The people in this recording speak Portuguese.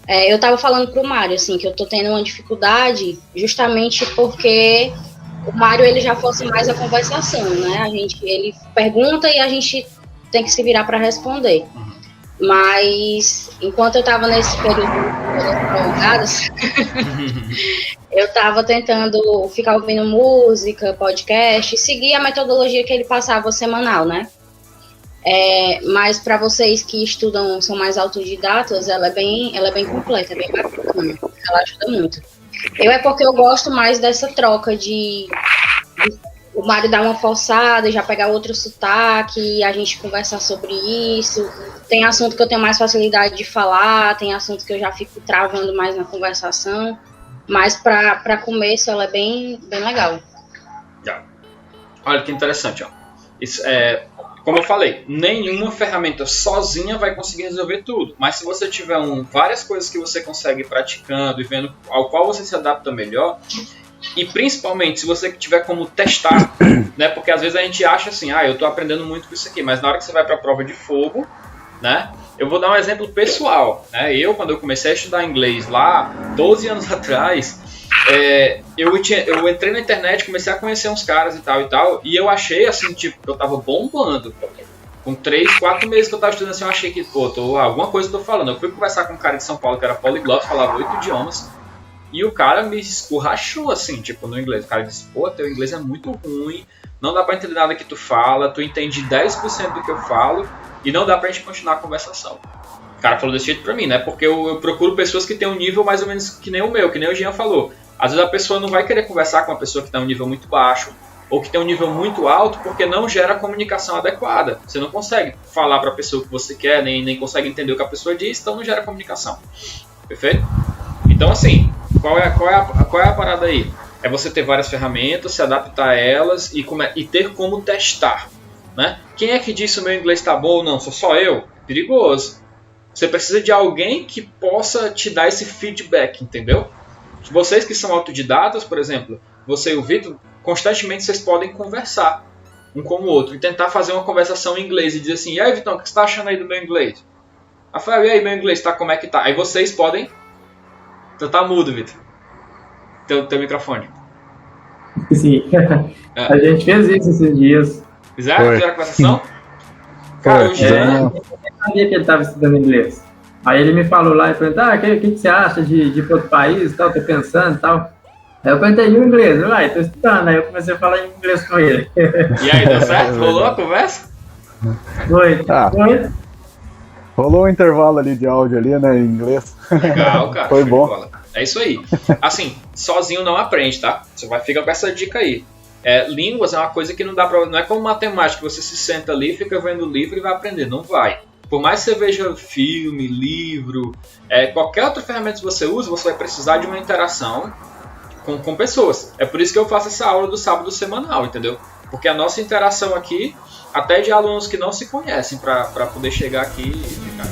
Eu estava falando pro Mário, assim, que eu tô tendo uma dificuldade justamente porque o Mário, ele já fosse mais a conversação, né? Ele pergunta e a gente tem que se virar para responder. Mas, enquanto eu estava nesse período de prolongadas, eu estava tentando ficar ouvindo música, podcast, seguir a metodologia que ele passava semanal, né? Mas para vocês que estudam, são mais autodidatas, ela é bem completa, é bem bacana, ela ajuda muito. Porque eu gosto mais dessa troca de o Mário dar uma forçada e já pegar outro sotaque e a gente conversar sobre isso. Tem assunto que eu tenho mais facilidade de falar, tem assunto que eu já fico travando mais na conversação, mas para começo ela é bem legal. Olha que interessante, ó. Isso como eu falei, nenhuma ferramenta sozinha vai conseguir resolver tudo. Mas se você tiver várias coisas que você consegue ir praticando e vendo ao qual você se adapta melhor, e principalmente se você tiver como testar, né? Porque às vezes a gente acha assim, eu estou aprendendo muito com isso aqui, mas na hora que você vai para a prova de fogo, né? Eu vou dar um exemplo pessoal, né? Quando eu comecei a estudar inglês lá, 12 anos atrás, eu entrei na internet, comecei a conhecer uns caras e tal, e eu achei assim, tipo, que eu tava bombando. Com 3, 4 meses que eu tava estudando assim, eu achei que, alguma coisa que eu tô falando. Eu fui conversar com um cara de São Paulo que era poliglota, falava 8 idiomas, e o cara me escorrachou assim, tipo, no inglês. O cara disse, teu inglês é muito ruim, não dá pra entender nada que tu fala, tu entende 10% do que eu falo, e não dá pra gente continuar a conversação. O cara falou desse jeito pra mim, né? Porque eu procuro pessoas que têm um nível mais ou menos que nem o meu, que nem o Jean falou. Às vezes a pessoa não vai querer conversar com uma pessoa que tem um nível muito baixo, ou que tem um nível muito alto, porque não gera comunicação adequada. Você não consegue falar para a pessoa o que você quer, nem consegue entender o que a pessoa diz, então não gera comunicação. Perfeito? Então, assim, qual é a parada aí? É você ter várias ferramentas, se adaptar a elas e ter como testar. Né? Quem é que disse o meu inglês está bom ou não? Sou só eu? Perigoso. Você precisa de alguém que possa te dar esse feedback, entendeu? Vocês que são autodidatas, por exemplo, você e o Vitor, constantemente vocês podem conversar um com o outro e tentar fazer uma conversação em inglês e dizer assim, e aí, Vitão, o que você está achando aí do meu inglês? Rafael, e aí, meu inglês, como é que tá? Aí vocês podem... Então tá mudo, Vitor. Teu microfone. Sim. A gente fez isso esses dias. Fizeram a conversação? Cara, eu não sabia que ele estava estudando inglês. Aí ele me falou lá e perguntou, o que você acha de ir para outro país e tal, tô pensando e tal. Aí eu perguntei em inglês, tô estudando, aí eu comecei a falar em inglês com ele. E aí, deu certo? Rolou a conversa? Foi. Rolou um intervalo ali de áudio ali, né, em inglês. Legal, cara. Foi bom. É isso aí. Assim, sozinho não aprende, tá? Você vai ficar com essa dica aí. Línguas é uma coisa que não dá pra... Não é como matemática, que você se senta ali, fica vendo o livro e vai aprender. Não vai. Por mais que você veja filme, livro, qualquer outra ferramenta que você usa, você vai precisar de uma interação com pessoas. É por isso que eu faço essa aula do sábado semanal, entendeu? Porque a nossa interação aqui, até de alunos que não se conhecem, para poder chegar aqui e ficar.